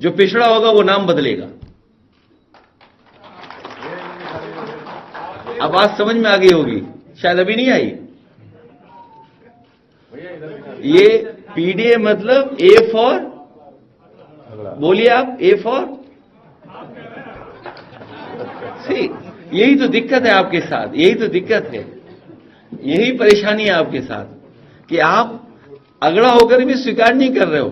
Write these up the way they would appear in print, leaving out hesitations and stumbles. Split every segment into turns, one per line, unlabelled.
जो पिछड़ा होगा वो नाम बदलेगा। अब बात समझ में आ गई होगी, शायद अभी नहीं आई। ये पीडीए मतलब ए फॉर, बोलिए आप, ए फॉर सी। यही तो दिक्कत है आपके साथ, यही तो दिक्कत है, यही परेशानी है आपके साथ कि आप अगड़ा होकर भी स्वीकार नहीं कर रहे हो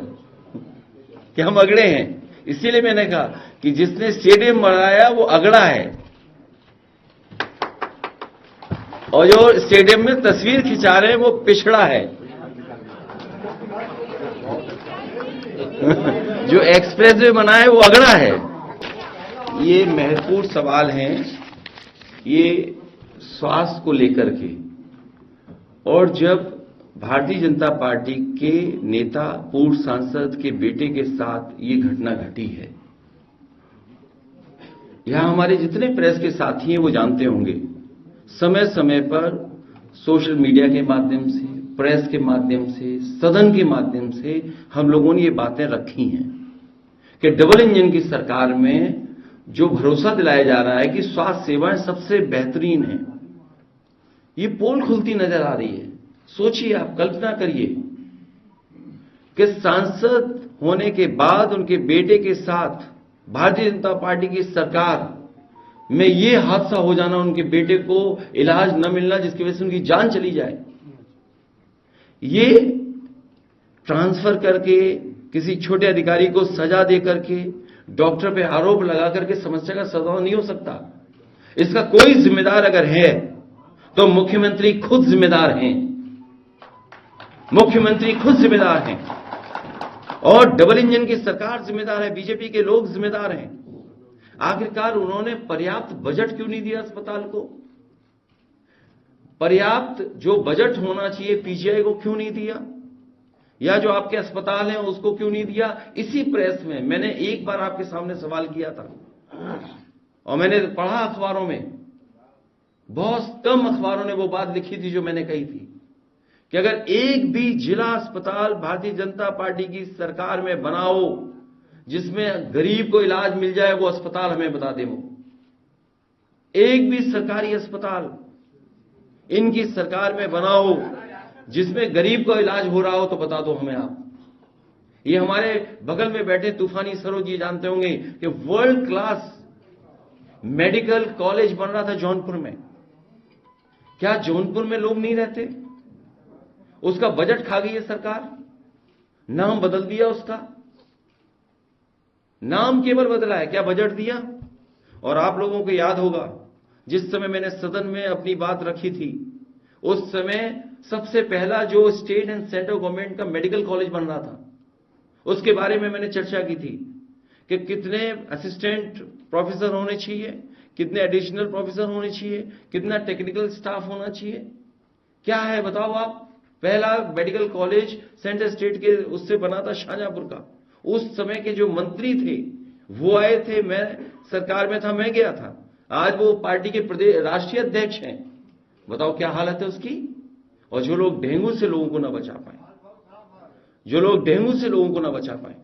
कि हम अगड़े हैं। इसीलिए मैंने कहा कि जिसने स्टेडियम बनाया वो अगड़ा है, और जो स्टेडियम में तस्वीर खिंचा रहे हैं वो पिछड़ा है। जो एक्सप्रेस वे बना है वो अगड़ा है। ये महत्वपूर्ण सवाल हैं, ये स्वास्थ्य को लेकर के। और जब भारतीय जनता पार्टी के नेता पूर्व सांसद के बेटे के साथ ये घटना घटी है, यहां हमारे जितने प्रेस के साथी हैं वो जानते होंगे, समय समय पर सोशल मीडिया के माध्यम से, प्रेस के माध्यम से, सदन के माध्यम से हम लोगों ने ये बातें रखी हैं कि डबल इंजन की सरकार में जो भरोसा दिलाया जा रहा है कि स्वास्थ्य सेवाएं सबसे बेहतरीन हैं, ये पोल खुलती नजर आ रही है। सोचिए आप, कल्पना करिए कि सांसद होने के बाद उनके बेटे के साथ भारतीय जनता पार्टी की सरकार में ये हादसा हो जाना, उनके बेटे को इलाज न मिलना जिसकी वजह से उनकी जान चली जाए। ये ट्रांसफर करके किसी छोटे अधिकारी को सजा दे करके, डॉक्टर पे आरोप लगा करके समस्या का समाधान नहीं हो सकता। इसका कोई जिम्मेदार अगर है तो मुख्यमंत्री खुद जिम्मेदार हैं, मुख्यमंत्री खुद जिम्मेदार हैं, और डबल इंजन की सरकार जिम्मेदार है, बीजेपी के लोग जिम्मेदार हैं। आखिरकार उन्होंने पर्याप्त बजट क्यों नहीं दिया अस्पताल को? पर्याप्त जो बजट होना चाहिए पीजीआई को क्यों नहीं दिया? या जो आपके अस्पताल हैं उसको क्यों नहीं दिया? इसी प्रेस में मैंने एक बार आपके सामने सवाल किया था, और मैंने पढ़ा अखबारों में, बहुत कम अखबारों ने वो बात लिखी थी जो मैंने कही थी कि अगर एक भी जिला अस्पताल भारतीय जनता पार्टी की सरकार में बनाओ जिसमें गरीब को इलाज मिल जाए, वो अस्पताल हमें बता दे। वो एक भी सरकारी अस्पताल इनकी सरकार में बनाओ जिसमें गरीब को इलाज हो रहा हो तो बता दो हमें आप। ये हमारे बगल में बैठे तूफानी सरोज जी जानते होंगे कि वर्ल्ड क्लास मेडिकल कॉलेज बन रहा था जौनपुर में। क्या जौनपुर में लोग नहीं रहते? उसका बजट खा गई है सरकार, नाम बदल दिया उसका, नाम केवल बदला है, क्या बजट दिया? और आप लोगों को याद होगा जिस समय मैंने सदन में अपनी बात रखी थी, उस समय सबसे पहला जो स्टेट एंड सेंट्रल गवर्नमेंट का मेडिकल कॉलेज बन रहा था, उसके बारे में मैंने चर्चा की थी कि कितने असिस्टेंट प्रोफेसर होने चाहिए, कितने एडिशनल प्रोफेसर होने चाहिए, कितना टेक्निकल स्टाफ होना चाहिए। क्या है बताओ आप? पहला मेडिकल कॉलेज सेंट्रल स्टेट के उससे बना था शाहजहांपुर का। उस समय के जो मंत्री थे वो आए थे, मैं सरकार में था, मैं गया था। आज वो पार्टी के प्रदेश राष्ट्रीय अध्यक्ष हैं। बताओ क्या हालत है उसकी? और जो लोग डेंगू से लोगों को ना बचा पाए, जो लोग डेंगू से लोगों को ना बचा पाए,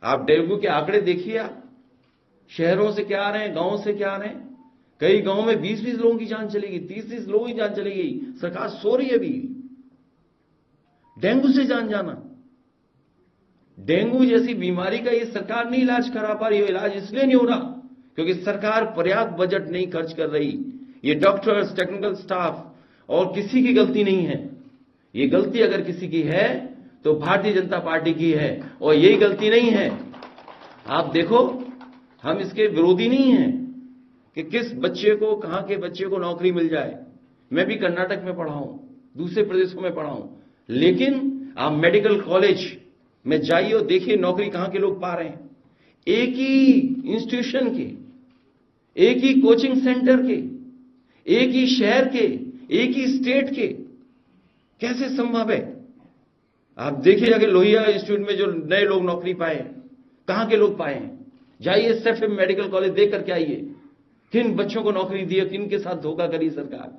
आप डेंगू के आंकड़े देखिए, आप शहरों से क्या आ रहे हैं, गांवों से क्या आ रहे हैं। कई गांवों में 20-20 लोगों की जान चली गई, 30-30 लोगों की जान चली गई। सरकार सो रही है अभी, डेंगू से जान जाना। डेंगू जैसी बीमारी का ये सरकार नहीं इलाज करा पा रही है। इलाज इसलिए नहीं हो रहा क्योंकि सरकार पर्याप्त बजट नहीं खर्च कर रही। ये डॉक्टर्स, टेक्निकल स्टाफ और किसी की गलती नहीं है। ये गलती अगर किसी की है तो भारतीय जनता पार्टी की है, और यही गलती नहीं है। आप देखो, हम इसके विरोधी नहीं हैं कि किस बच्चे को, कहां के बच्चे को नौकरी मिल जाए। मैं भी कर्नाटक में पढ़ा हूं, दूसरे प्रदेशों में पढ़ा हूं, लेकिन आप मेडिकल कॉलेज में जाइए और देखिए नौकरी कहां के लोग पा रहे हैं। एक ही इंस्टीट्यूशन के, एक ही कोचिंग सेंटर के, एक ही शहर के, एक ही स्टेट के, कैसे संभव है? आप देखिए जाके लोहिया इंस्टीट्यूट में जो नए लोग नौकरी पाए हैं, कहां के लोग पाए हैं? जाइए एसएफएम मेडिकल कॉलेज देख करके आइए, किन बच्चों को नौकरी दी है, किन के साथ धोखा करी सरकार।